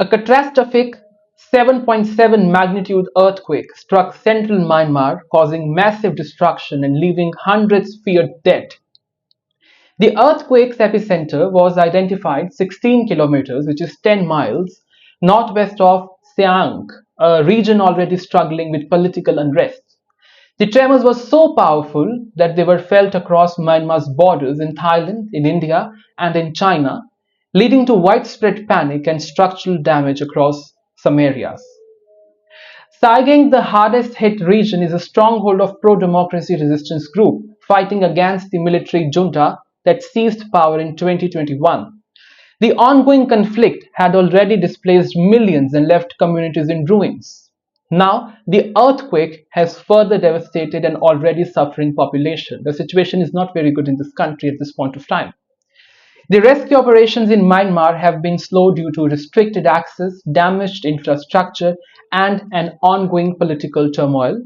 A catastrophic 7.7 magnitude earthquake struck central Myanmar, causing massive destruction and leaving hundreds feared dead. The earthquake's epicenter was identified 16 kilometers, which is 10 miles, northwest of Sagaing, a region already struggling with political unrest. The tremors were so powerful that they were felt across Myanmar's borders in Thailand, in India, and in China, leading to widespread panic and structural damage across some areas. Sagaing, the hardest hit region, is a stronghold of pro-democracy resistance group fighting against the military junta that seized power in 2021. The ongoing conflict had already displaced millions and left communities in ruins. Now, the earthquake has further devastated an already suffering population. The situation is not very good in this country at this point of time. The rescue operations in Myanmar have been slow due to restricted access, damaged infrastructure, and an ongoing political turmoil.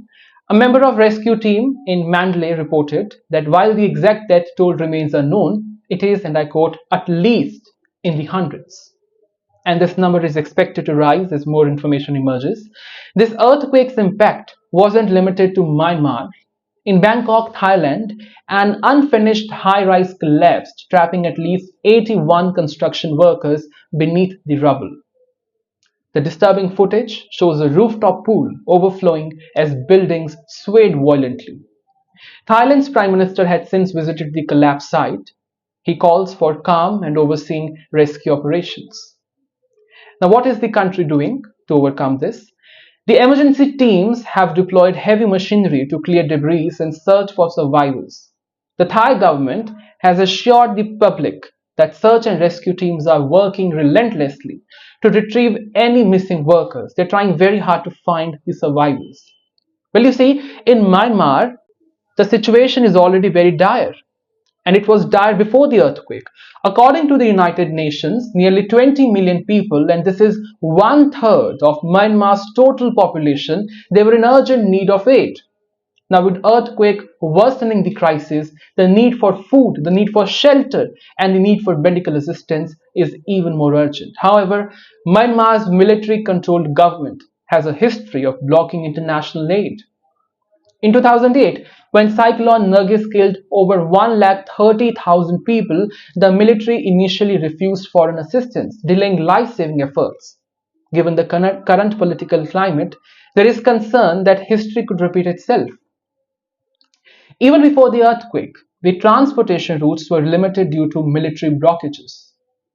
A member of rescue team in Mandalay reported that while the exact death toll remains unknown, it is, and I quote, at least in the hundreds. And this number is expected to rise as more information emerges. This earthquake's impact wasn't limited to Myanmar. In Bangkok, Thailand, an unfinished high-rise collapsed, trapping at least 81 construction workers beneath the rubble. The disturbing footage shows a rooftop pool overflowing as buildings swayed violently. Thailand's Prime Minister had since visited the collapse site. He calls for calm and overseeing rescue operations. Now, what is the country doing to overcome this? The emergency teams have deployed heavy machinery to clear debris and search for survivors. The Thai government has assured the public that search and rescue teams are working relentlessly to retrieve any missing workers. They're trying very hard to find the survivors. Well, you see, in Myanmar, the situation is already very dire. And it was dire before the earthquake. According to the United Nations, nearly 20 million people, and this is 1/3 of Myanmar's total population, they were in urgent need of aid. Now, with earthquake worsening the crisis, the need for food, the need for shelter, and the need for medical assistance is even more urgent. However, Myanmar's military-controlled government has a history of blocking international aid. In 2008, when Cyclone Nargis killed over 130,000 people, the military initially refused foreign assistance, delaying life-saving efforts. Given the current political climate, there is concern that history could repeat itself. Even before the earthquake, the transportation routes were limited due to military blockages.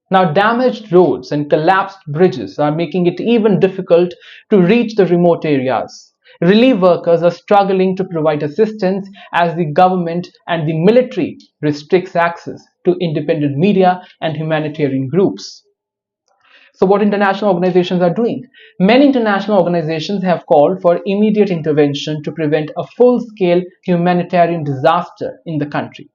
Now, damaged roads and collapsed bridges are making it even difficult to reach the remote areas. Relief workers are struggling to provide assistance as the government and the military restricts access to independent media and humanitarian groups. So what international organizations are doing? Many international organizations have called for immediate intervention to prevent a full-scale humanitarian disaster in the country.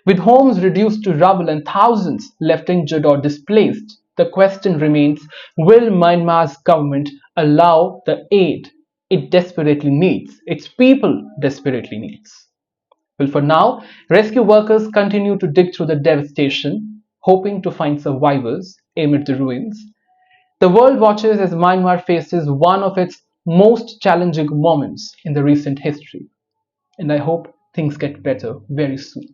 With homes reduced to rubble and thousands left injured or displaced, the question remains, will Myanmar's government allow the aid it desperately needs, its people desperately needs? Well, for now, rescue workers continue to dig through the devastation, hoping to find survivors amid the ruins. The world watches as Myanmar faces one of its most challenging moments in the recent history, and I hope things get better very soon.